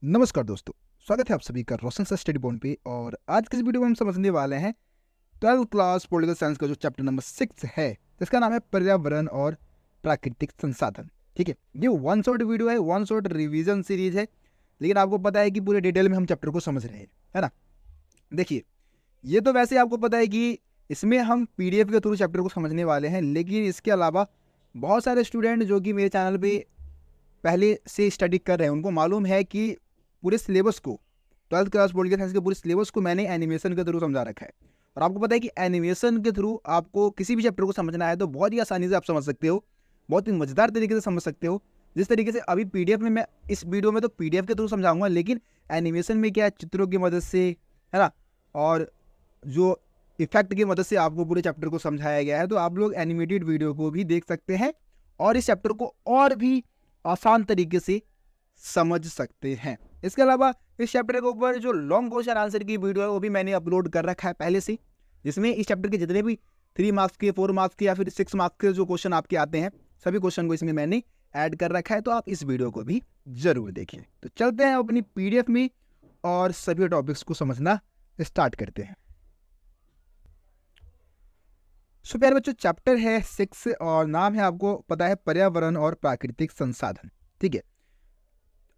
नमस्कार दोस्तों, स्वागत है आप सभी का रोशन सर स्टडी पॉइंट पे। और आज की इस वीडियो में हम समझने वाले हैं 12th क्लास पॉलिटिकल साइंस का जो चैप्टर नंबर 6 है, जिसका नाम है पर्यावरण और प्राकृतिक संसाधन। ठीक है, ये वन शॉट वीडियो है, वन शॉट रिवीजन सीरीज है, लेकिन आपको पता है कि पूरे डिटेल में हम चैप्टर को समझ रहे हैं, है ना। देखिए, ये तो वैसे आपको पता है कि इसमें हम पीडीएफ के थ्रू चैप्टर को समझने वाले हैं, लेकिन इसके अलावा बहुत सारे स्टूडेंट जो कि मेरे चैनल पे पहले से स्टडी कर रहे हैं, उनको मालूम है कि पूरे सिलेबस को, 12th क्लास पॉलिटिकल साइंस के पूरे सिलेबस को मैंने एनिमेशन के थ्रू समझा रखा है। और आपको पता है कि एनिमेशन के थ्रू आपको किसी भी चैप्टर को समझना है तो बहुत ही आसानी से आप समझ सकते हो, बहुत ही मज़ेदार तरीके से समझ सकते हो। जिस तरीके से अभी पीडीएफ में, मैं इस वीडियो में तो पीडीएफ के थ्रू समझाऊंगा, लेकिन एनिमेशन में क्या है, चित्रों की मदद से, है ना, और जो इफेक्ट की मदद से आपको पूरे चैप्टर को समझाया गया है। तो आप लोग एनिमेटेड वीडियो को भी देख सकते हैं और इस चैप्टर को और भी आसान तरीके से समझ सकते हैं। इसके अलावा इस चैप्टर के ऊपर जो लॉन्ग क्वेश्चन आंसर की वीडियो है वो भी मैंने अपलोड कर रखा है पहले से, जिसमें इस चैप्टर के जितने भी 3 मार्क्स के, 4 मार्क्स के या फिर 6 मार्क्स के जो क्वेश्चन आपके आते हैं, सभी क्वेश्चन को इसमें मैंने ऐड कर रखा है। तो आप इस वीडियो को भी जरूर देखिए। तो चलते हैं अपनी पीडीएफ में और सभी टॉपिक्स को समझना स्टार्ट करते हैं। सो प्यारे बच्चों, चैप्टर है 6 और नाम है, आपको पता है, पर्यावरण और प्राकृतिक संसाधन। ठीक है,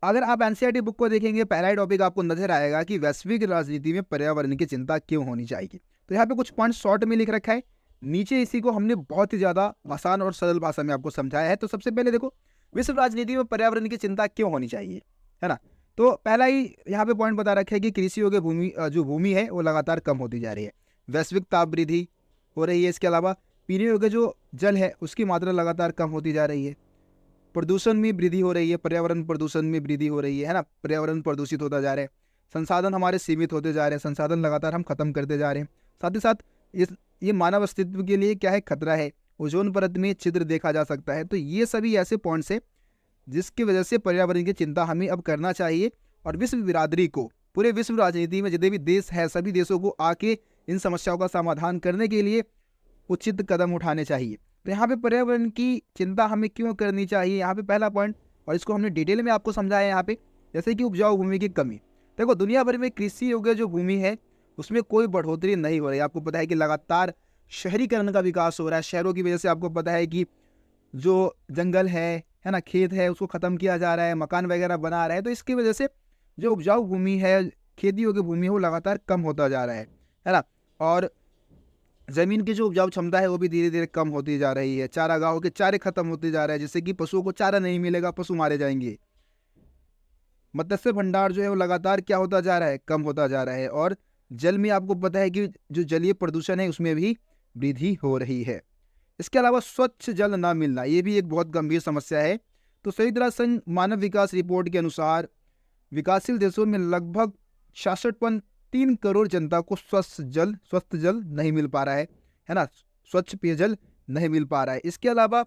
अगर आप एनसीईआरटी बुक को देखेंगे, पहला ही टॉपिक आपको नजर आएगा कि वैश्विक राजनीति में पर्यावरण की चिंता क्यों होनी चाहिए। तो यहाँ पे कुछ पॉइंट शॉर्ट में लिख रखा है, नीचे इसी को हमने बहुत ही ज्यादा आसान और सरल भाषा में आपको समझाया है। तो सबसे पहले देखो, विश्व राजनीति में पर्यावरण की चिंता क्यों होनी चाहिए, है ना। तो पहला ही यहाँ पे पॉइंट बता रखा है कि कृषि योग्य भूमि, जो भूमि है वो लगातार कम होती जा रही है, वैश्विक ताप वृद्धि हो रही है। इसके अलावा पीने योग्य जो जल है उसकी मात्रा लगातार कम होती जा रही है, प्रदूषण में वृद्धि हो रही है, पर्यावरण प्रदूषण में वृद्धि हो रही है ना, पर्यावरण प्रदूषित होता जा रहा है, संसाधन हमारे सीमित होते जा रहे हैं, संसाधन लगातार हम खत्म करते जा रहे हैं। साथ ही साथ ये मानव अस्तित्व के लिए क्या है, खतरा है, ओजोन परत में छिद्र देखा जा सकता है। तो ये सभी ऐसे पॉइंट्स है जिसकी वजह से पर्यावरण की चिंता हमें अब करना चाहिए और विश्व बिरादरी को, पूरे विश्व राजनीति में जितने भी देश है, सभी देशों को आके इन समस्याओं का समाधान करने के लिए उचित कदम उठाने चाहिए। तो यहाँ पे पर्यावरण की चिंता हमें क्यों करनी चाहिए, यहाँ पे पहला पॉइंट, और इसको हमने डिटेल में आपको समझाया यहाँ पे, जैसे कि उपजाऊ भूमि की कमी। देखो, दुनिया भर में कृषि योग्य जो भूमि है उसमें कोई बढ़ोतरी नहीं हो रही है। आपको पता है कि लगातार शहरीकरण का विकास हो रहा है, शहरों की वजह से आपको पता है कि जो जंगल है ना, खेत है, उसको खत्म किया जा रहा है, मकान वगैरह बना रहा है। तो इसकी वजह से जो उपजाऊ भूमि है, खेती योग्य भूमि है, वो लगातार कम होता जा रहा है ना। और जमीन की जो उपजाऊ क्षमता है वो भी धीरे धीरे कम होती जा रही है, चारागाहों के चारे खत्म होते जा रहे हैं, जिससे कि पशुओं को चारा नहीं मिलेगा, पशु मारे जाएंगे। मत्स्य भंडार जो है वो लगातार क्या होता जा रहा है, कम होता जा रहा है। और जल में आपको पता है कि जो जलीय प्रदूषण है उसमें भी वृद्धि हो रही है। इसके अलावा स्वच्छ जल ना मिलना, ये भी एक बहुत गंभीर समस्या है। तो संयुक्त राष्ट्र संघ मानव विकास रिपोर्ट के अनुसार विकासशील देशों में लगभग 66.3 करोड़ जनता को स्वस्थ जल नहीं मिल पा रहा है ना, स्वच्छ पेयजल नहीं मिल पा रहा है। इसके अलावा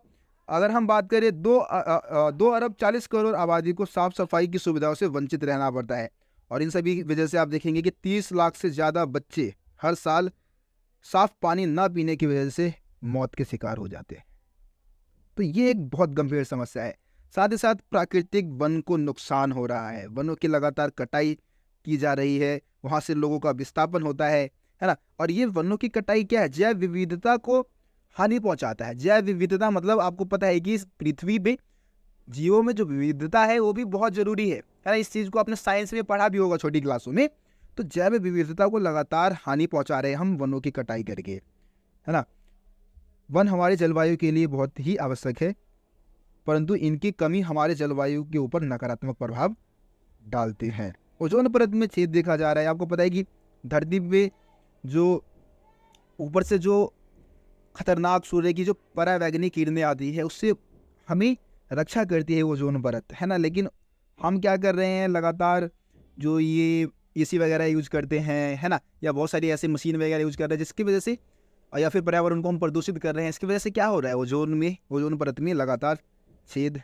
अगर हम बात करें, 2 अरब 40 करोड़ आबादी को साफ सफाई की सुविधाओं से वंचित रहना पड़ता है। और इन सभी वजह से आप देखेंगे कि 30 लाख से ज़्यादा बच्चे हर साल साफ पानी ना पीने की वजह से मौत के शिकार हो जाते हैं। तो ये एक बहुत गंभीर समस्या है। साथ ही साथ प्राकृतिक वन को नुकसान हो रहा है, वनों की लगातार कटाई की जा रही है, वहाँ से लोगों का विस्थापन होता है ना। और ये वनों की कटाई क्या है, जैव विविधता को हानि पहुंचाता है। जैव विविधता मतलब आपको पता है कि इस पृथ्वी पे जीवों में जो विविधता है वो भी बहुत जरूरी है ना। इस चीज़ को आपने साइंस में पढ़ा भी होगा छोटी क्लासों में। तो जैव विविधता को लगातार हानि पहुंचा रहे हैं हम वनों की कटाई करके, है ना। वन हमारे जलवायु के लिए बहुत ही आवश्यक है, परंतु इनकी कमी हमारे जलवायु के ऊपर नकारात्मक प्रभाव डालते हैं। ओजोन परत में छेद देखा जा रहा है। आपको पता है कि धरती पे जो ऊपर से जो खतरनाक सूर्य की जो परावैंगनी किरणें आती है उससे हमें रक्षा करती है ओजोन परत, है ना। लेकिन हम क्या कर रहे हैं, लगातार जो ये एसी वगैरह यूज करते हैं, है ना, या बहुत सारी ऐसी मशीन वगैरह यूज कर रहे हैं जिसकी वजह से, या फिर पर्यावरण को हम प्रदूषित कर रहे हैं। इसकी वजह से क्या हो रहा है, ओजोन परत में लगातार छेद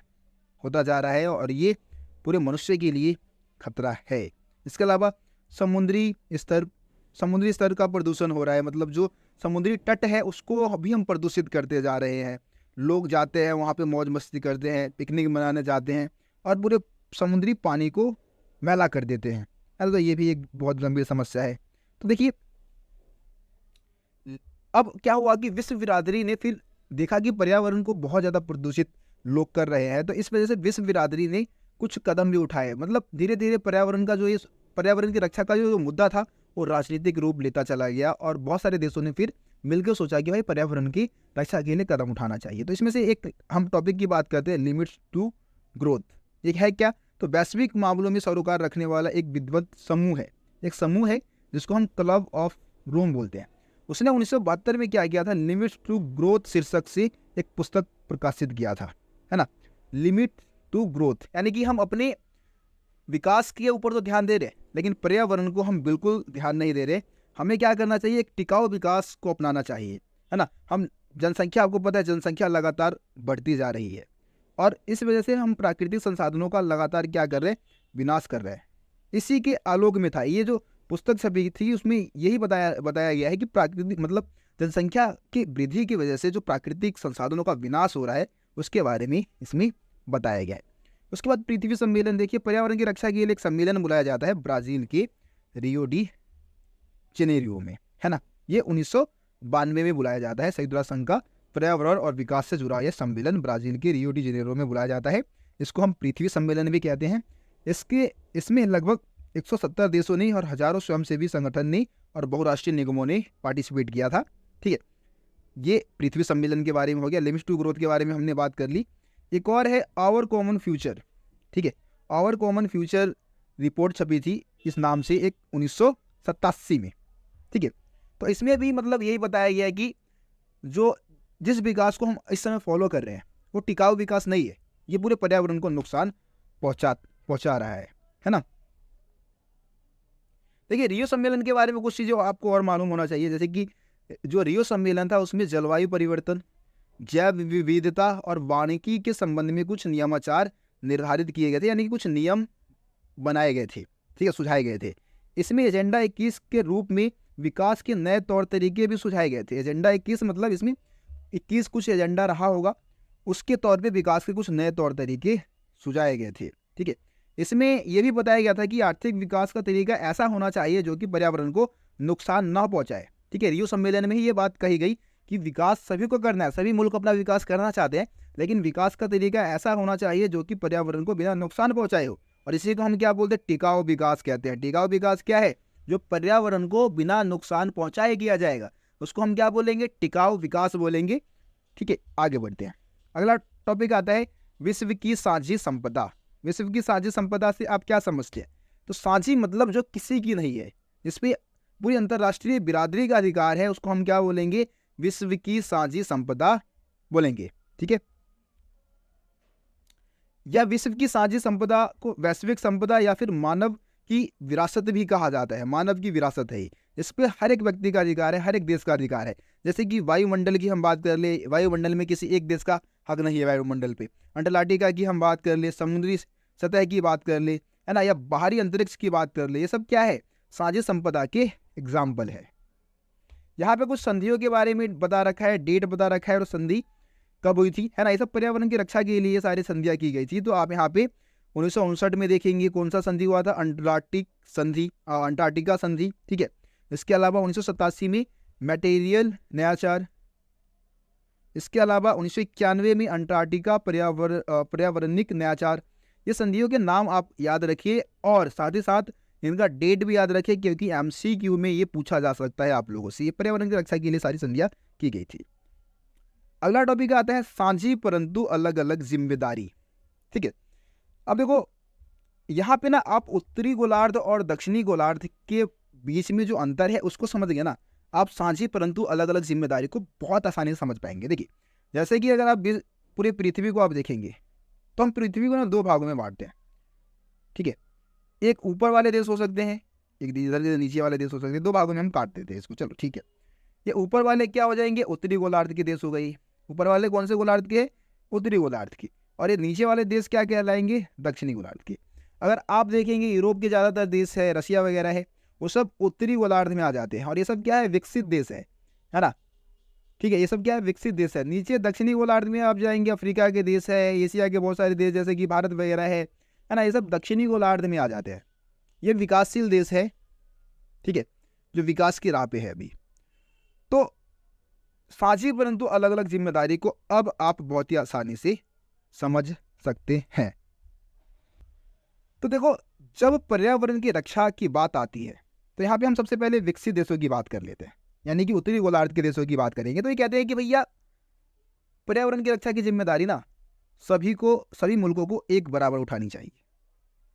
होता जा रहा है और ये पूरे मनुष्य के लिए खतरा है। इसके अलावा समुद्री स्तर का प्रदूषण हो रहा है, मतलब जो समुद्री तट है उसको अभी हम प्रदूषित करते जा रहे हैं। लोग जाते हैं वहाँ पे मौज मस्ती करते हैं, पिकनिक मनाने जाते हैं और पूरे समुद्री पानी को मैला कर देते हैं। तो ये भी एक बहुत गंभीर समस्या है। तो देखिए अब क्या हुआ कि विश्व बिरादरी ने फिर देखा कि पर्यावरण को बहुत ज़्यादा प्रदूषित लोग कर रहे हैं, तो इस वजह से विश्व बिरादरी ने कुछ कदम भी उठाए। मतलब धीरे धीरे पर्यावरण की रक्षा का जो मुद्दा था वो राजनीतिक रूप लेता चला गया और बहुत सारे देशों ने फिर मिलकर सोचा कि भाई पर्यावरण की रक्षा के लिए कदम उठाना चाहिए। तो इसमें से एक हम टॉपिक की बात करते हैं, लिमिट्स टू ग्रोथ। ये है क्या? तो वैश्विक मामलों में सरोकार रखने वाला एक विद्वत समूह है, जिसको हम क्लब ऑफ रोम बोलते हैं। उसने 1972 में क्या किया था, लिमिट्स टू ग्रोथ शीर्षक से एक पुस्तक प्रकाशित किया था, है ना। लिमिट टू ग्रोथ यानी कि हम अपने विकास के ऊपर तो ध्यान दे रहे हैं, लेकिन पर्यावरण को हम बिल्कुल ध्यान नहीं दे रहे। हमें क्या करना चाहिए, एक टिकाऊ विकास को अपनाना चाहिए, है ना। हम जनसंख्या, आपको पता है जनसंख्या लगातार बढ़ती जा रही है और इस वजह से हम प्राकृतिक संसाधनों का लगातार क्या कर रहे हैं, विनाश कर रहे हैं। इसी के आलोक में था ये जो पुस्तक छपी थी, उसमें यही बताया गया है कि प्राकृतिक मतलब जनसंख्या की वृद्धि की वजह से जो प्राकृतिक संसाधनों का विनाश हो रहा है उसके बारे में इसमें बताया गया है। उसके बाद पृथ्वी सम्मेलन, देखिए पर्यावरण की रक्षा के लिए एक सम्मेलन बुलाया जाता है ब्राजील के रियो डी जेनेरियो में, है ना। ये 1992 में बुलाया जाता है। संयुक्त राष्ट्र संघ का पर्यावरण और विकास से जुड़ा यह सम्मेलन ब्राजील के रियो डी जेनेरियो में बुलाया जाता है। इसको हम पृथ्वी सम्मेलन भी कहते हैं। इसमें लगभग 170 देशों ने और हजारों स्वयंसेवी संगठन ने और बहुराष्ट्रीय निगमों ने पार्टिसिपेट किया था। ठीक है, ये पृथ्वी सम्मेलन के बारे में हो गया। लिमिट्स टू ग्रोथ के बारे में हमने बात कर ली। एक और है आवर कॉमन फ्यूचर। ठीक है, आवर कॉमन फ्यूचर रिपोर्ट छपी थी इस नाम से एक 1987 में। ठीक है, तो इसमें भी मतलब यही बताया गया है कि जिस विकास को हम इस समय फॉलो कर रहे हैं वो टिकाऊ विकास नहीं है, ये पूरे पर्यावरण को नुकसान पहुंचा रहा है ना। देखिए रियो सम्मेलन के बारे में कुछ चीज़ें आपको और मालूम होना चाहिए, जैसे कि जो रियो सम्मेलन था उसमें जलवायु परिवर्तन, जैव विविधता और वानिकी के संबंध में कुछ नियमाचार निर्धारित किए गए थे, यानी कि कुछ नियम बनाए गए थे। ठीक है, सुझाए गए थे। इसमें एजेंडा 21 के रूप में विकास के नए तौर तरीके भी सुझाए गए थे। एजेंडा 21 मतलब इसमें 21 कुछ एजेंडा रहा होगा, उसके तौर पे विकास के कुछ नए तौर तरीके सुझाए गए थे। ठीक है, इसमें यह भी बताया गया था कि आर्थिक विकास का तरीका ऐसा होना चाहिए जो कि पर्यावरण को नुकसान ना पहुंचाए। ठीक है, रियो सम्मेलन में ही ये बात कही गई कि विकास सभी को करना है, सभी मुल्क अपना विकास करना चाहते हैं, लेकिन विकास का तरीका ऐसा होना चाहिए जो कि पर्यावरण को बिना नुकसान पहुंचाए हो। और इसी को हम क्या बोलते हैं, टिकाऊ विकास कहते हैं। टिकाऊ विकास क्या है, जो पर्यावरण को बिना नुकसान पहुंचाए किया जाएगा, उसको हम क्या बोलेंगे, टिकाऊ विकास बोलेंगे। ठीक है, आगे बढ़ते हैं। अगला टॉपिक आता है विश्व की साझी संपदा। विश्व की साझी संपदा से आप क्या समझते हैं? तो साझी मतलब जो किसी की नहीं है, जिसपे पूरी अंतर्राष्ट्रीय बिरादरी का अधिकार है, उसको हम क्या बोलेंगे, विश्व की साझी संपदा बोलेंगे। ठीक है, या विश्व की साझी संपदा को वैश्विक संपदा या फिर मानव की विरासत भी कहा जाता है। मानव की विरासत है, इस पे हर एक व्यक्ति का अधिकार है, हर एक देश का अधिकार है। जैसे कि वायुमंडल की हम बात कर ले, वायुमंडल में किसी एक देश का हक नहीं है वायुमंडल पे। अंटार्कटिका की हम बात कर ले, समुद्री सतह की बात कर ले, है ना, या बाहरी अंतरिक्ष की बात कर ले, ये सब क्या है, साझी संपदा के एग्जाम्पल है। यहाँ पे कुछ संधियों के बारे में बता रखा है, डेट बता रखा है और संधि कब हुई थी, है ना। ये सब पर्यावरण की रक्षा के लिए सारी संधियाँ की गई थी। तो आप यहाँ पे 1959 में देखेंगे कौन सा संधि हुआ था, अंटार्कटिका संधि। ठीक है, इसके अलावा 1987 में मटेरियल न्यायचार, इसके अलावा 1991 में अंटार्कटिका पर्यावरणिक न्यायचार। ये संधियों के नाम आप याद रखिए और साथ ही साथ इनका डेट भी याद रखिए, क्योंकि MCQ में ये पूछा जा सकता है आप लोगों से। ये पर्यावरण की रक्षा के लिए सारी संधियाँ की गई थी। अगला टॉपिक आता है साझी परंतु अलग अलग जिम्मेदारी। ठीक है, अब देखो यहाँ पे ना आप उत्तरी गोलार्ध और दक्षिणी गोलार्ध के बीच में जो अंतर है उसको समझ गए ना, आप साझी परंतु अलग अलग जिम्मेदारी को बहुत आसानी से समझ पाएंगे। देखिए जैसे कि अगर आप पूरे पृथ्वी को आप देखेंगे तो हम पृथ्वी को ना दो भागों में बांटते हैं। ठीक है, एक ऊपर वाले देश हो सकते हैं, एक इधर नीचे वाले देश हो सकते हैं। दो भागों में हम काट देते हैं इसको। चलो ठीक है, ये ऊपर वाले क्या हो जाएंगे, उत्तरी गोलार्ध के देश हो गई। ऊपर वाले कौन से गोलार्ध के, उत्तरी गोलार्ध की। और ये नीचे वाले देश क्या कहलाएंगे, दक्षिणी गोलार्ध के। अगर आप देखेंगे यूरोप के ज़्यादातर देश है, रशिया वगैरह है, वो सब उत्तरी गोलार्ध में आ जाते हैं। और ये सब क्या है, विकसित देश है ना। ठीक है, ये सब क्या है, विकसित देश है। नीचे दक्षिणी गोलार्ध में आप जाएंगे, अफ्रीका के देश है, एशिया के बहुत सारे देश जैसे कि भारत वगैरह है ना, ये सब दक्षिणी गोलार्ध में आ जाते हैं। ये विकासशील देश है, ठीक है, जो विकास की राह पे है अभी। तो साझी परंतु अलग अलग जिम्मेदारी को अब आप बहुत ही आसानी से समझ सकते हैं। तो देखो, जब पर्यावरण की रक्षा की बात आती है तो यहाँ पे हम सबसे पहले विकसित देशों की बात कर लेते हैं, यानी कि उत्तरी गोलार्ध के देशों की बात करेंगे। तो ये कहते हैं कि भैया पर्यावरण की रक्षा की जिम्मेदारी ना सभी मुल्कों को एक बराबर उठानी चाहिए।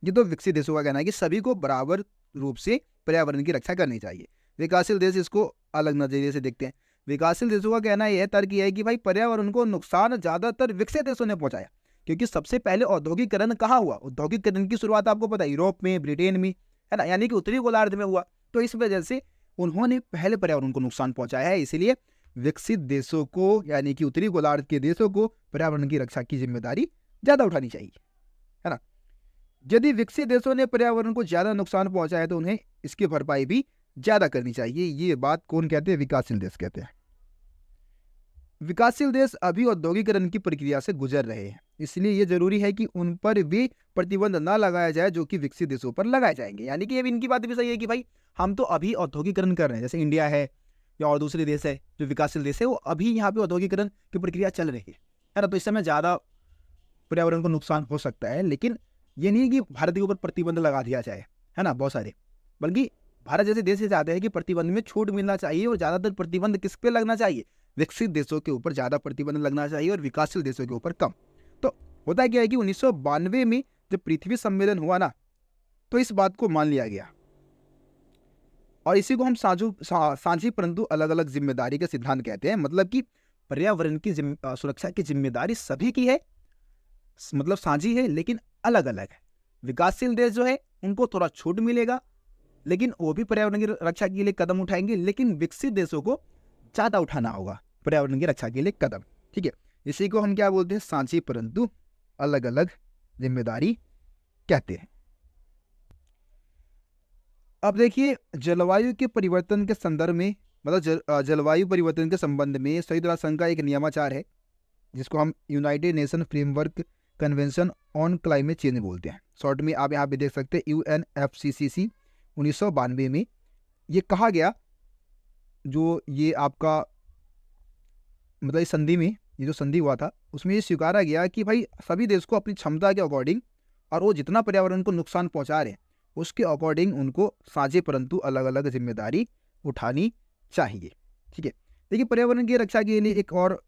ये तो विकसित देशों का कहना है कि सभी को बराबर रूप से पर्यावरण की रक्षा करनी चाहिए। विकासशील देश इसको अलग नजरिए से देखते हैं। विकासशील देशों का कहना यह तर्क है कि भाई पर्यावरण को नुकसान ज्यादातर विकसित देशों ने पहुंचाया, क्योंकि सबसे पहले औद्योगिकरण कहाँ हुआ? औद्योगिकरण की शुरुआत आपको पता है यूरोप में, ब्रिटेन में, है ना, यानी कि उत्तरी गोलार्ध में हुआ। तो इस वजह से उन्होंने पहले पर्यावरण को नुकसान पहुंचाया है। इसीलिए विकसित देशों को, यानी कि उत्तरी गोलार्ध के देशों को पर्यावरण की रक्षा की जिम्मेदारी ज्यादा उठानी चाहिए, है ना। यदि विकसित देशों ने पर्यावरण को ज्यादा नुकसान पहुंचाया तो उन्हें इसकी भरपाई भी ज्यादा करनी चाहिए। ये बात कौन कहते हैं? विकासशील देश कहते हैं। विकासशील देश अभी औद्योगिकरण की प्रक्रिया से गुजर रहे हैं, इसलिए ये जरूरी है कि उन पर भी प्रतिबंध ना लगाया जाए जो कि विकसित देशों पर लगाए जाएंगे। यानी कि ये इनकी बात भी सही है कि भाई हम तो अभी औद्योगिकरण कर रहे हैं, जैसे इंडिया है या और दूसरे देश है जो विकासशील देश है, वो अभी यहाँ पे औद्योगिकरण की प्रक्रिया चल रही है ना। तो इस समय ज्यादा पर्यावरण को नुकसान हो सकता है, लेकिन ये नहीं कि भारत के ऊपर प्रतिबंध लगा दिया जाए, है ना, बहुत सारे, बल्कि भारत जैसे देश से चाहते हैं कि प्रतिबंध में छूट मिलना चाहिए। और ज्यादातर प्रतिबंध किस पे लगना चाहिए? विकसित देशों के ऊपर ज्यादा प्रतिबंध लगना चाहिए और विकासशील देशों के ऊपर कम। तो होता क्या है कि 1992 में जब पृथ्वी सम्मेलन हुआ ना, तो इस बात को मान लिया गया और इसी को हम साझी परंतु अलग अलग जिम्मेदारी के सिद्धांत कहते हैं। मतलब कि पर्यावरण की सुरक्षा की जिम्मेदारी सभी की है, मतलब साझी है, लेकिन अलग अलग है। विकासशील देश जो है उनको थोड़ा छूट मिलेगा, लेकिन वो भी पर्यावरण की रक्षा के लिए कदम उठाएंगे, लेकिन विकसित देशों को ज्यादा उठाना होगा पर्यावरण की रक्षा के लिए कदम, ठीक है। इसी को हम क्या बोलते हैं? साझी परंतु अलग अलग जिम्मेदारी कहते हैं। अब देखिए, जलवायु के परिवर्तन के संदर्भ में, मतलब जलवायु परिवर्तन के संबंध में संयुक्त राष्ट्र संघ का एक नियमाचार है जिसको हम United nation framework convention on climate change बोलते हैं। शॉर्ट में आप यहाँ पे देख सकते हैं UNFCCC 1992 में ये कहा गया, जो ये आपका मतलब इस संधि में, ये जो संधि हुआ था उसमें ये स्वीकारा गया कि भाई सभी देश को अपनी क्षमता के अकॉर्डिंग, और वो जितना पर्यावरण को नुकसान पहुंचा रहे हैं उसके अकॉर्डिंग उनको साझे परंतु अलग अलग जिम्मेदारी उठानी चाहिए, ठीक है। देखिए, पर्यावरण की रक्षा के लिए एक और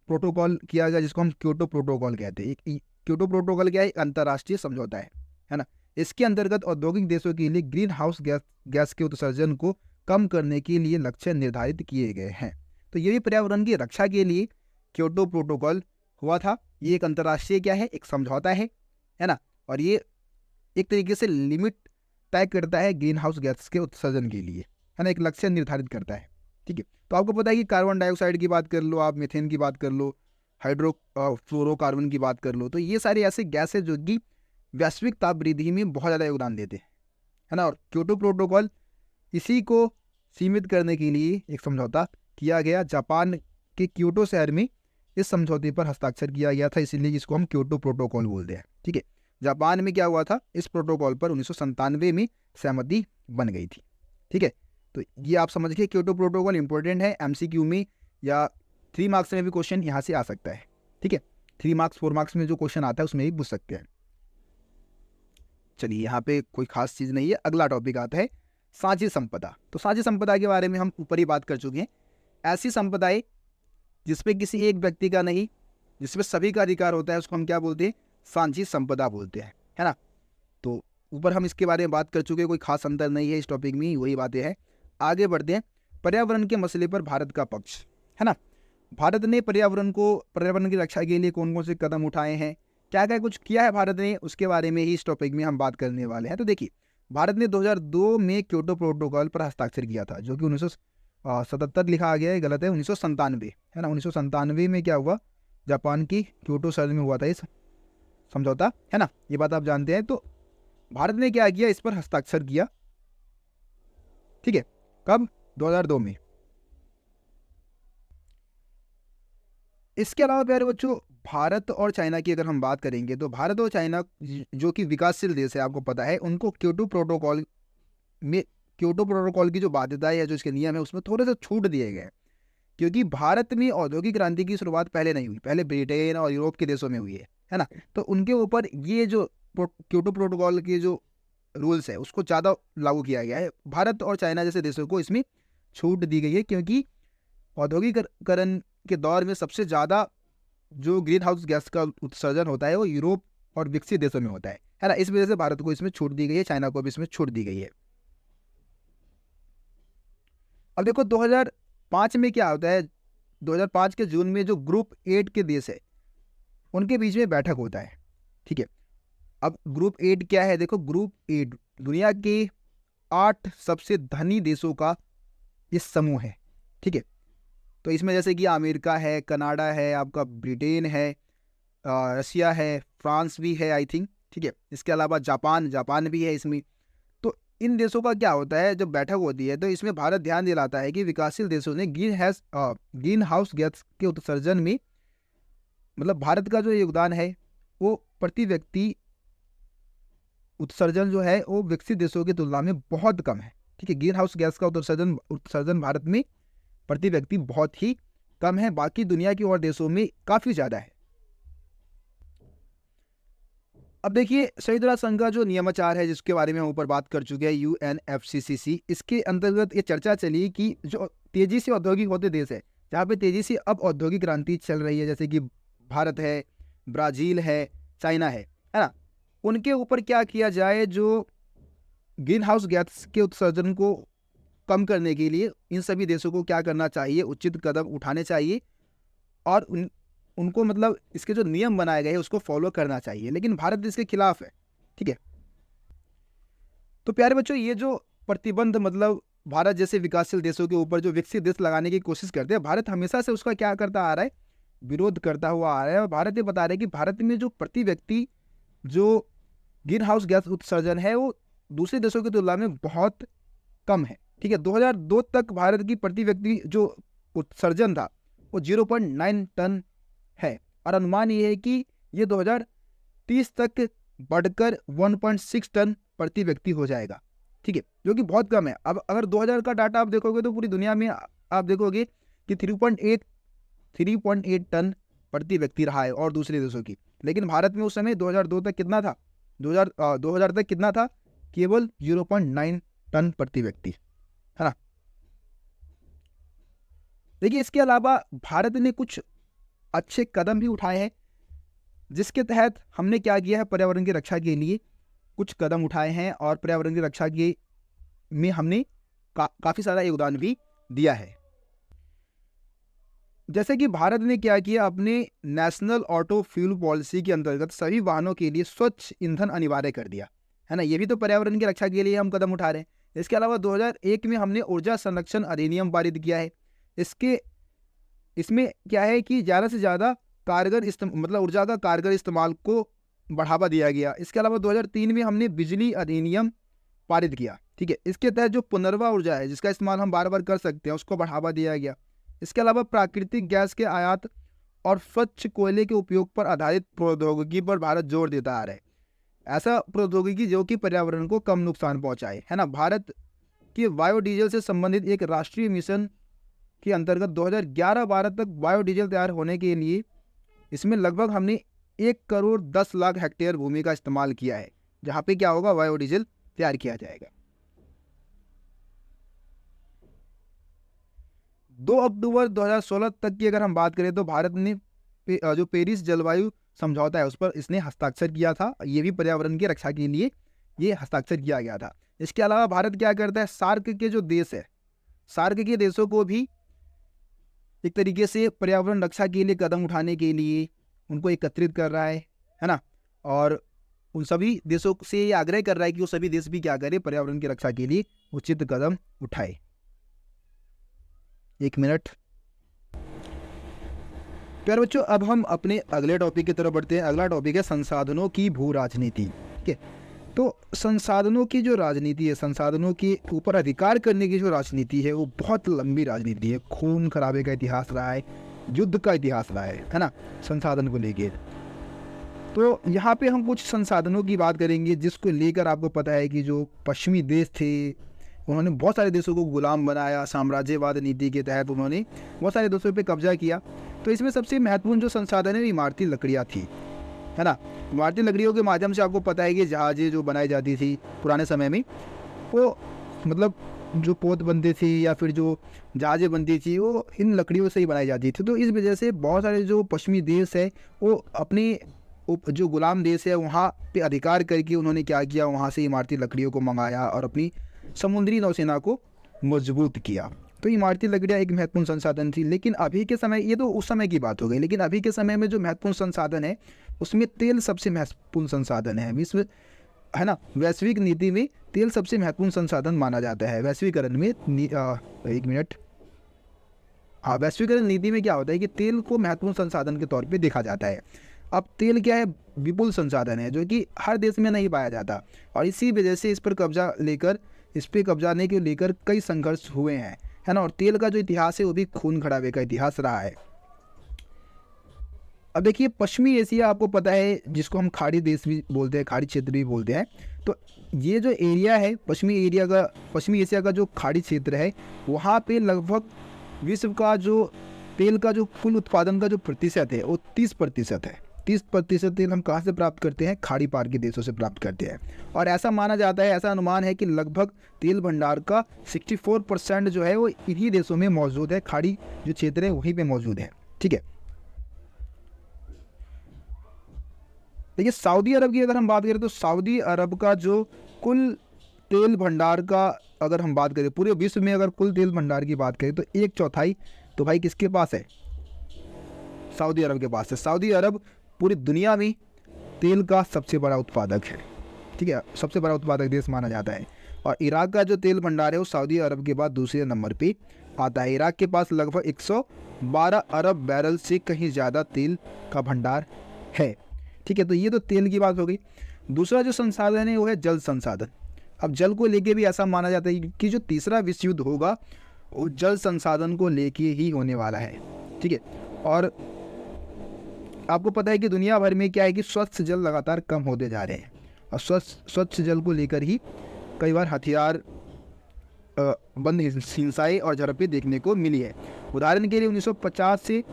प्रोटोकॉल किया गया जिसको हम क्योटो प्रोटोकॉल कहते हैं। एक क्योटो प्रोटोकॉल क्या है? एक अंतर्राष्ट्रीय समझौता है ना। इसके अंतर्गत औद्योगिक देशों के लिए ग्रीन हाउस गैस के उत्सर्जन को कम करने के लिए लक्ष्य निर्धारित किए गए हैं। तो ये भी पर्यावरण की रक्षा के लिए क्योटो प्रोटोकॉल हुआ था। ये एक अंतर्राष्ट्रीय क्या है? एक समझौता है ना। और ये एक तरीके से लिमिट तय करता है ग्रीन हाउस गैस के उत्सर्जन के लिए, है ना, एक लक्ष्य निर्धारित करता है, ठीक है। तो आपको पता है कि कार्बन डाइऑक्साइड की बात कर लो, आप मीथेन की बात कर लो, फ्लोरोकार्बन की बात कर लो, तो ये सारे ऐसे गैस है जो कि वैश्विक ताप वृद्धि में बहुत ज़्यादा योगदान देते हैं, है ना। और क्योटो प्रोटोकॉल इसी को सीमित करने के लिए एक समझौता किया गया। जापान के क्योटो शहर में इस समझौते पर हस्ताक्षर किया गया था, इसीलिए इसको हम क्योटो प्रोटोकॉल बोलते हैं, ठीक है। जापान में क्या हुआ था? इस प्रोटोकॉल पर 1997 में सहमति बन गई थी, ठीक है। तो ये आप समझ के क्योटो प्रोटोकॉल इंपॉर्टेंट है, MCQ में या 3 मार्क्स में भी क्वेश्चन यहाँ से आ सकता है, ठीक है। 3 मार्क्स 4 मार्क्स में जो क्वेश्चन आता है उसमें भी पूछ सकते हैं। चलिए, यहाँ पे कोई खास चीज़ नहीं है। अगला टॉपिक आता है साझी संपदा। तो साझी संपदा के बारे में हम ऊपर ही बात कर चुके हैं। ऐसी संपदाएं जिसपे किसी एक व्यक्ति का नहीं, जिसपे सभी का अधिकार होता है, उसको हम क्या बोलते हैं? साझी संपदा बोलते हैं, है ना। तो ऊपर हम इसके बारे में बात कर चुके हैं, कोई खास अंतर नहीं है इस टॉपिक में, वही बातें हैं। आगे बढ़ते हैं। पर्यावरण के मसले पर भारत का पक्ष, है ना। भारत ने पर्यावरण की रक्षा के लिए कौन कौन से कदम उठाए हैं, क्या क्या कुछ किया है भारत ने, उसके बारे में ही इस टॉपिक में हम बात करने वाले हैं। तो देखिए, भारत ने 2002 में क्योटो प्रोटोकॉल पर हस्ताक्षर किया था, जो कि 1977 लिखा गया है, गलत है, 1997, है ना। 1997 में क्या हुआ? जापान की क्योटो शहर में हुआ था इस समझौता, है ना, ये बात आप जानते हैं। तो भारत ने क्या किया? इस पर हस्ताक्षर किया, ठीक है। कब? 2002 में। इसके अलावा प्यारे बच्चों, भारत और चाइना की अगर हम बात करेंगे तो भारत और चाइना जो कि विकासशील देश है, आपको पता है, उनको क्योटो प्रोटोकॉल में, क्योटो प्रोटोकॉल की जो बाध्यताएं है, जो इसके नियम है, उसमें थोड़े से छूट दिए गए हैं। क्योंकि भारत में औद्योगिक क्रांति की शुरुआत पहले नहीं हुई, पहले ब्रिटेन और यूरोप के देशों में हुई है ना। तो उनके ऊपर ये जो क्योटो प्रोटोकॉल के जो रूल्स है उसको ज़्यादा लागू किया गया है। भारत और चाइना जैसे देशों को इसमें छूट दी गई है, क्योंकि औद्योगिकरण के दौर में सबसे ज़्यादा जो ग्रीन हाउस गैस का उत्सर्जन होता है वो यूरोप और विकसित देशों में होता है ना। इस वजह से भारत को इसमें छूट दी गई है, चाइना को भी इसमें छूट दी गई है। अब देखो 2005 में क्या होता है, 2005 के जून में जो ग्रुप 8 के देश है उनके बीच में बैठक होता है, ठीक है। अब ग्रुप 8 क्या है, देखो ग्रुप 8 दुनिया के 8 सबसे धनी देशों का ये समूह है, ठीक है। तो इसमें जैसे कि अमेरिका है, कनाडा है, आपका ब्रिटेन है, रशिया है, फ्रांस भी है आई थिंक, ठीक है। इसके अलावा जापान भी है इसमें। तो इन देशों का क्या होता है, जब बैठक होती है तो इसमें भारत ध्यान दिलाता है कि विकासशील देशों ने ग्रीन हाउस गैस के उत्सर्जन में, मतलब भारत का जो योगदान है वो प्रति व्यक्ति उत्सर्जन जो है वो विकसित देशों की तुलना में बहुत कम है, ठीक है। ग्रीन हाउस गैस का उत्सर्जन भारत में प्रति व्यक्ति बहुत ही कम है, बाकी दुनिया की और देशों में काफ़ी ज़्यादा है। अब देखिए संयुक्त राष्ट्र संघ का जो नियमाचार है, जिसके बारे में हम ऊपर बात कर चुके हैं, UNFCCC, इसके अंतर्गत ये चर्चा चली कि जो तेज़ी से औद्योगिक होते देश है, जहाँ पे तेज़ी से अब औद्योगिक क्रांति चल रही है, जैसे कि भारत है, ब्राज़ील है, चाइना है ना, उनके ऊपर क्या किया जाए, जो ग्रीन हाउस गैस के उत्सर्जन को कम करने के लिए इन सभी देशों को क्या करना चाहिए, उचित कदम उठाने चाहिए और उनको मतलब इसके जो नियम बनाए गए हैं उसको फॉलो करना चाहिए। लेकिन भारत इसके खिलाफ है, ठीक है। तो प्यारे बच्चों, ये जो प्रतिबंध मतलब भारत जैसे विकासशील देशों के ऊपर जो विकसित देश लगाने की कोशिश करते हैं, भारत हमेशा से उसका क्या करता आ रहा है, विरोध करता हुआ आ रहा है। और भारत ये बता रहा है कि भारत में जो प्रति व्यक्ति जो ग्रीन हाउस गैस उत्सर्जन है वो दूसरे देशों की तुलना में बहुत कम है, ठीक है। 2002 तक भारत की प्रति व्यक्ति जो उत्सर्जन था वो 0.9 टन है, और अनुमान ये है कि ये 2030 तक बढ़कर 1.6 टन प्रति व्यक्ति हो जाएगा, ठीक है, जो कि बहुत कम है। अब अगर 2000 का डाटा आप देखोगे तो पूरी दुनिया में आप देखोगे कि 3.8 टन प्रति व्यक्ति रहा है और दूसरे देशों की। लेकिन भारत में उस समय 2002 तक कितना था, 2000 तक कितना था, केवल 0.9 टन प्रति व्यक्ति, है ना। देखिए इसके अलावा भारत ने कुछ अच्छे कदम भी उठाए हैं, जिसके तहत हमने क्या किया है, पर्यावरण की रक्षा के लिए कुछ कदम उठाए हैं और पर्यावरण की रक्षा के में हमने काफ़ी सारा योगदान भी दिया है। जैसे कि भारत ने क्या किया, अपने नेशनल ऑटो फ्यूल पॉलिसी के अंतर्गत सभी वाहनों के लिए स्वच्छ ईंधन अनिवार्य कर दिया, है ना। ये भी तो पर्यावरण की रक्षा के लिए हम कदम उठा रहे हैं। इसके अलावा 2001 में हमने ऊर्जा संरक्षण अधिनियम पारित किया है। इसमें क्या है कि ज़्यादा से ज़्यादा मतलब ऊर्जा का कारगर इस्तेमाल को बढ़ावा दिया गया। इसके अलावा 2003 में हमने बिजली अधिनियम पारित किया, ठीक है। इसके तहत जो पुनर्वा ऊर्जा है, जिसका इस्तेमाल हम बार बार कर सकते हैं, उसको बढ़ावा दिया गया। इसके अलावा प्राकृतिक गैस के आयात और स्वच्छ कोयले के उपयोग पर आधारित प्रौद्योगिकी पर भारत जोर देता आ रहा है। ऐसा प्रौद्योगिकी जो कि पर्यावरण को कम नुकसान पहुंचाए, है ना। भारत की बायोडीजल से संबंधित एक राष्ट्रीय मिशन के अंतर्गत 2011-12 तक बायोडीजल तैयार होने के लिए इसमें लगभग हमने 1,10,00,000 हेक्टेयर भूमि का इस्तेमाल किया है, जहाँ पे क्या होगा, बायोडीजल तैयार किया जाएगा। 2 अक्टूबर 2016 तक की अगर हम बात करें तो भारत ने जो पेरिस जलवायु समझौता है उस पर इसने हस्ताक्षर किया था। ये भी पर्यावरण की रक्षा के लिए ये हस्ताक्षर किया गया था। इसके अलावा भारत क्या करता है, सार्क के जो देश है, सार्क के देशों को भी एक तरीके से पर्यावरण रक्षा के लिए कदम उठाने के लिए उनको एकत्रित कर रहा है ना। और उन सभी देशों से ये आग्रह कर रहा है कि वो सभी देश भी क्या करें, पर्यावरण की रक्षा के लिए उचित कदम उठाए। 1 मिनट। प्यारे बच्चों, अब हम अपने अगले टॉपिक की तरफ बढ़ते हैं। अगला टॉपिक है संसाधनों की भू राजनीति, ठीक है। तो संसाधनों की जो राजनीति है, संसाधनों के ऊपर अधिकार करने की जो राजनीति है, वो बहुत लंबी राजनीति है। खून खराबे का इतिहास रहा है, युद्ध का इतिहास रहा है ना, संसाधन को लेके। तो यहाँ पे हम कुछ संसाधनों की बात करेंगे जिसको लेकर आपको पता है कि जो पश्चिमी देश थे उन्होंने बहुत सारे देशों को गुलाम बनाया, साम्राज्यवाद नीति के तहत उन्होंने बहुत सारे देशों पे कब्जा किया। तो इसमें सबसे महत्वपूर्ण जो संसाधन है वो इमारती लकड़ियाँ थी, है ना। इमारती लकड़ियों के माध्यम से आपको पता है कि जहाज़ें जो बनाई जाती थी पुराने समय में, वो मतलब जो पोत बनते थे या फिर जो जहाज़ें बनती थी वो इन लकड़ियों से ही बनाई जाती थी। तो इस वजह से बहुत सारे जो पश्चिमी देश है वो अपने जो गुलाम देश है वहाँ पे अधिकार करके उन्होंने क्या किया, वहाँ से इमारती लकड़ियों को मंगाया और अपनी समुद्री नौसेना को मजबूत किया। तो इमारती लकड़ियाँ एक महत्वपूर्ण संसाधन थी। लेकिन अभी के समय, ये तो उस समय की बात हो गई, लेकिन अभी के समय में जो महत्वपूर्ण संसाधन है उसमें तेल सबसे महत्वपूर्ण संसाधन है विश्व, है ना। वैश्विक नीति में तेल सबसे महत्वपूर्ण संसाधन माना जाता है। वैश्वीकरण में वैश्वीकरण नीति में क्या होता है कि तेल को महत्वपूर्ण संसाधन के तौर पे देखा जाता है। अब तेल क्या है, विपुल संसाधन है जो कि हर देश में नहीं पाया जाता, और इसी वजह से इस पर कब्जा लेने के लेकर कई संघर्ष हुए हैं, है ना। और तेल का जो इतिहास है वो भी खून खराबे का इतिहास रहा है। अब देखिए पश्चिमी एशिया आपको पता है, जिसको हम खाड़ी देश भी बोलते हैं, खाड़ी क्षेत्र भी बोलते हैं। तो ये जो एरिया है पश्चिमी एशिया का जो खाड़ी क्षेत्र है, वहाँ पे लगभग विश्व का जो तेल का जो कुल उत्पादन का जो प्रतिशत है वो 30% है। 30% तेल हम कहाँ से प्राप्त करते हैं, खाड़ी पार के देशों से प्राप्त करते हैं। और ऐसा माना जाता है, ऐसा अनुमान है कि लगभग तेल भंडार का 64% जो है वो इन्हीं देशों में मौजूद है, खाड़ी जो क्षेत्र है वहीं पे मौजूद है, ठीक है। देखिए सऊदी अरब की अगर हम बात करें तो सऊदी अरब का जो कुल तेल भंडार का अगर हम बात करें, पूरे विश्व में अगर कुल तेल भंडार की बात करें तो 1/4 तो भाई किसके पास है, सऊदी अरब के पास है। सऊदी अरब पूरी दुनिया में तेल का सबसे बड़ा उत्पादक है, ठीक है, सबसे बड़ा उत्पादक देश माना जाता है। और इराक का जो तेल भंडार है वो सऊदी अरब के बाद दूसरे नंबर पे आता है। इराक के पास लगभग 112 अरब बैरल से कहीं ज़्यादा तेल का भंडार है, ठीक है। तो ये तो तेल की बात हो गई। दूसरा जो संसाधन है वो है जल संसाधन। अब जल को लेके भी ऐसा माना जाता है कि जो तीसरा विश्व युद्ध होगा वो जल संसाधन को लेके ही होने वाला है, ठीक है। और आपको पता है कि दुनिया भर में क्या है कि स्वच्छ जल लगातार कम होते जा रहे हैं, और स्वच्छ जल को लेकर ही कई बार हथियार बंद हिंसाएं और झड़पें देखने को मिली है। उदाहरण के लिए 1950 से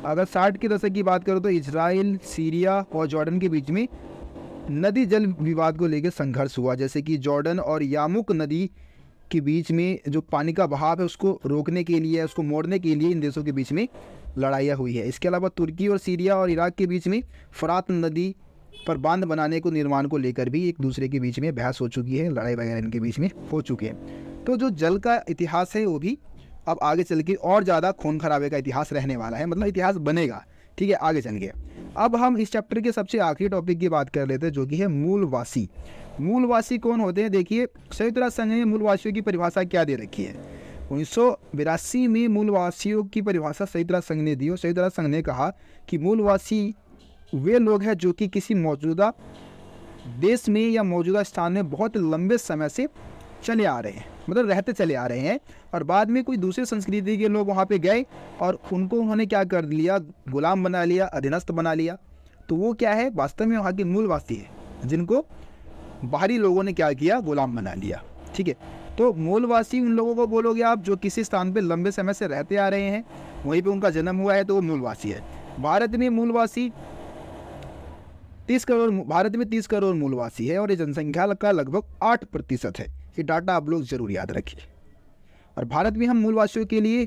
अगर 60 के दशक की बात करो तो इजराइल, सीरिया और जॉर्डन के बीच में नदी जल विवाद को लेकर संघर्ष हुआ। जैसे कि जॉर्डन और यामुक नदी के बीच में जो पानी का बहाव है उसको रोकने के लिए, उसको मोड़ने के लिए इन देशों के बीच में लड़ाइयाँ हुई है। इसके अलावा तुर्की और सीरिया और इराक के बीच में फरात नदी पर बांध बनाने को निर्माण को लेकर भी एक दूसरे के बीच में बहस हो चुकी है, लड़ाई वगैरह इनके बीच में हो चुके हैं। तो जो जल का इतिहास है वो भी अब आगे चल के और ज़्यादा खून खराबे का इतिहास रहने वाला है, मतलब इतिहास बनेगा, ठीक है, आगे चल के। अब हम इस चैप्टर के सबसे आखिरी टॉपिक की बात कर लेते हैं जो कि है मूलवासी। मूलवासी कौन होते हैं? देखिए संयुक्त राष्ट्र संघ ने मूलवासियों की परिभाषा क्या दे रखी है। 1982 में मूलवासियों की परिभाषा संयुक्त राष्ट्र संघ ने दी और संयुक्त राष्ट्र संघ ने कहा कि मूलवासी वे लोग हैं जो कि किसी मौजूदा देश में या मौजूदा स्थान में बहुत लंबे समय से चले आ रहे हैं, मतलब रहते चले आ रहे हैं, और बाद में कोई दूसरी संस्कृति के लोग वहाँ पे गए और उनको उन्होंने क्या कर लिया, गुलाम बना लिया, अधीनस्थ बना लिया। तो वो क्या है, वास्तव में वहाँ के मूलवासी है, जिनको बाहरी लोगों ने क्या किया, गुलाम बना लिया, ठीक है। तो मूलवासी उन लोगों को बोलोगे आप जो किसी स्थान पे लंबे समय से रहते आ रहे हैं, वहीं पे उनका जन्म हुआ है, तो वो मूलवासी है। भारत में 30 करोड़ मूलवासी है और ये जनसंख्या का लगभग 8% है। ये डाटा आप लोग जरूर याद रखिए। और भारत में हम मूलवासियों के लिए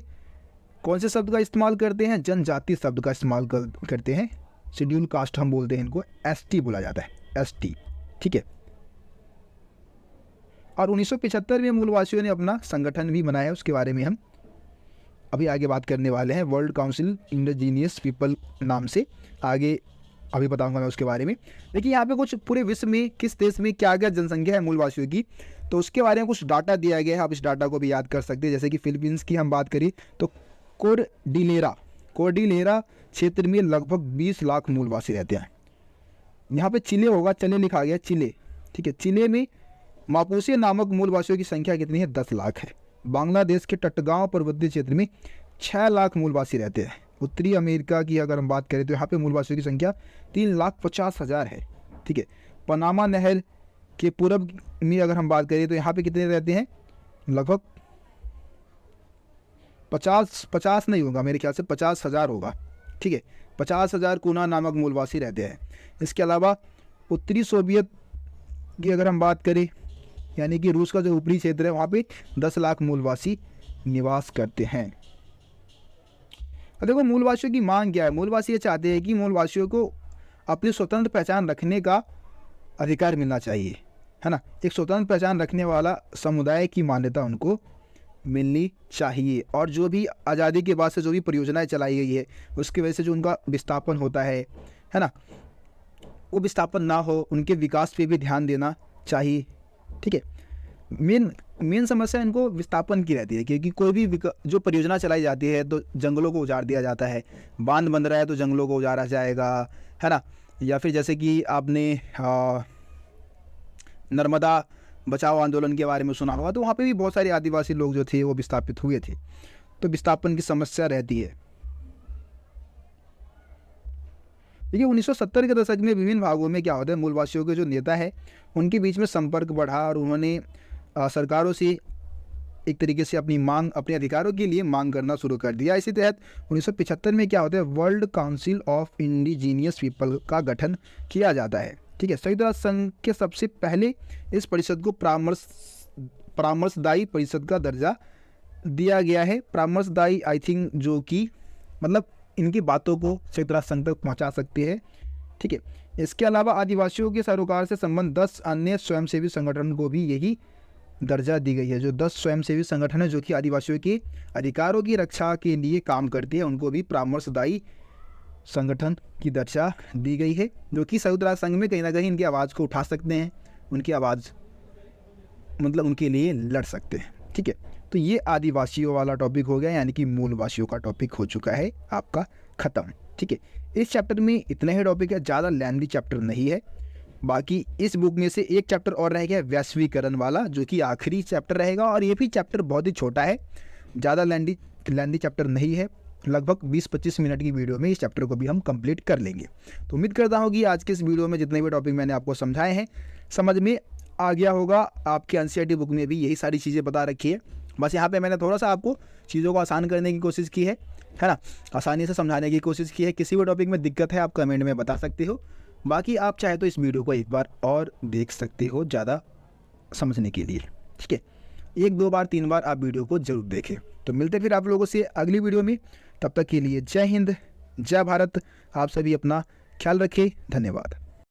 कौन से शब्द का इस्तेमाल करते हैं? जनजाति शब्द का इस्तेमाल करते हैं। शेड्यूल कास्ट हम बोलते हैं इनको, ST बोला जाता है, ST, ठीक है। और 1975 में मूलवासियों ने अपना संगठन भी बनाया, उसके बारे में हम अभी आगे बात करने वाले हैं। वर्ल्ड काउंसिल इंडिजीनियस पीपल नाम से आगे अभी बताऊंगा मैं उसके बारे में। देखिए यहाँ पे कुछ पूरे विश्व में किस देश में क्या क्या जनसंख्या है मूलवासियों की, तो उसके बारे में कुछ डाटा दिया गया है। आप इस डाटा को भी याद कर सकते हैं। जैसे कि फिलीपींस की हम बात करें तो कोर्डिलेरा क्षेत्र में लगभग 20 लाख मूलवासी रहते हैं। यहाँ पे चिले होगा, चिले लिखा गया, चिले, ठीक है। चिले में मापुसे नामक मूलवासियों की संख्या कितनी है? 10 लाख है। बांग्लादेश के तटगांव पर्वतीय क्षेत्र में 6 लाख मूलवासी रहते हैं। उत्तरी अमेरिका की अगर हम बात करें तो यहाँ पे मूलवासियों की संख्या 3,50,000 है। ठीक है। पनामा नहर के पूर्व में अगर हम बात करें तो यहाँ पे कितने रहते हैं, लगभग 50 नहीं होगा, मेरे ख्याल से 50,000 होगा। ठीक है, 50,000 कूना नामक मूलवासी रहते हैं। इसके अलावा उत्तरी सोवियत की अगर हम बात करें, यानी कि रूस का जो ऊपरी क्षेत्र है, वहाँ पे 10 लाख मूलवासी निवास करते हैं। अब देखो मूलवासियों की मांग क्या है। मूलवासी ये चाहते हैं कि मूलवासियों को अपनी स्वतंत्र पहचान रखने का अधिकार मिलना चाहिए, है ना। एक स्वतंत्र पहचान रखने वाला समुदाय की मान्यता उनको मिलनी चाहिए। और जो भी आज़ादी के बाद से जो भी परियोजनाएं चलाई गई है, उसकी वजह से जो उनका विस्थापन होता है ना, वो विस्थापन ना हो, उनके विकास पे भी ध्यान देना चाहिए। ठीक है। मेन समस्या इनको विस्थापन की रहती है, क्योंकि कोई भी जो परियोजना चलाई जाती है तो जंगलों को उजाड़ दिया जाता है। बांध बन रहा है तो जंगलों को उजाड़ा जाएगा, है ना। या फिर जैसे कि आपने नर्मदा बचाओ आंदोलन के बारे में सुना होगा, तो वहाँ पे भी बहुत सारे आदिवासी लोग जो थे वो विस्थापित हुए थे। तो विस्थापन की समस्या रहती है। देखिए 1970 के दशक में विभिन्न भागों में क्या होता है, मूलवासियों के जो नेता है उनके बीच में संपर्क बढ़ा और उन्होंने सरकारों से एक तरीके से अपनी मांग, अपने अधिकारों के लिए मांग करना शुरू कर दिया। इसी तहत 1975 में क्या होता है, world council of indigenous people का गठन किया जाता है। ठीक है। संयुक्त राष्ट्र संघ के सबसे पहले इस परिषद को परामर्शदायी परिषद का दर्जा दिया गया है। परामर्शदायी आई थिंक जो कि मतलब इनकी बातों को संयुक्त राष्ट्र संघ तक पहुँचा सकती है। ठीक है। इसके अलावा आदिवासियों के सरोकार से संबंध 10 अन्य स्वयंसेवी संगठन को भी यही दर्जा दी गई है। जो 10 स्वयंसेवी संगठन है जो कि आदिवासियों के अधिकारों की रक्षा के लिए काम करती है, उनको भी परामर्शदायी संगठन की दर्जा दी गई है, जो कि संयुक्त राष्ट्र संघ में कहीं ना कहीं इनकी आवाज़ को उठा सकते हैं, उनकी आवाज़ मतलब उनके लिए लड़ सकते हैं। ठीक है। तो ये आदिवासियों वाला टॉपिक हो गया, यानी कि मूलवासियों का टॉपिक हो चुका है आपका ख़त्म। ठीक है। इस चैप्टर में इतना ही टॉपिक है, ज़्यादा लेंथी चैप्टर नहीं है। बाकी इस बुक में से एक चैप्टर और रह गया वैश्वीकरण वाला, जो कि आखिरी चैप्टर रहेगा। और ये भी चैप्टर बहुत ही छोटा है, ज़्यादा लेंथी चैप्टर नहीं है। लगभग 20-25 मिनट की वीडियो में इस चैप्टर को भी हम कंप्लीट कर लेंगे। तो उम्मीद करता हूँ कि आज के इस वीडियो में जितने भी टॉपिक मैंने आपको समझाए हैं समझ में आ गया होगा। आपके एनसीईआरटी बुक में भी यही सारी चीज़ें बता रखी है, बस यहाँ पे मैंने थोड़ा सा आपको चीज़ों को आसान करने की कोशिश की है ना, आसानी से समझाने की कोशिश की है। किसी भी टॉपिक में दिक्कत है आप कमेंट में बता सकते हो। बाकी आप चाहे तो इस वीडियो को एक बार और देख सकते हो ज़्यादा समझने के लिए। ठीक है। 1-2 बार 3 बार आप वीडियो को जरूर देखें। तो मिलते फिर आप लोगों से अगली वीडियो में, तब तक के लिए जय हिंद, जय भारत। आप सभी अपना ख्याल रखें। धन्यवाद।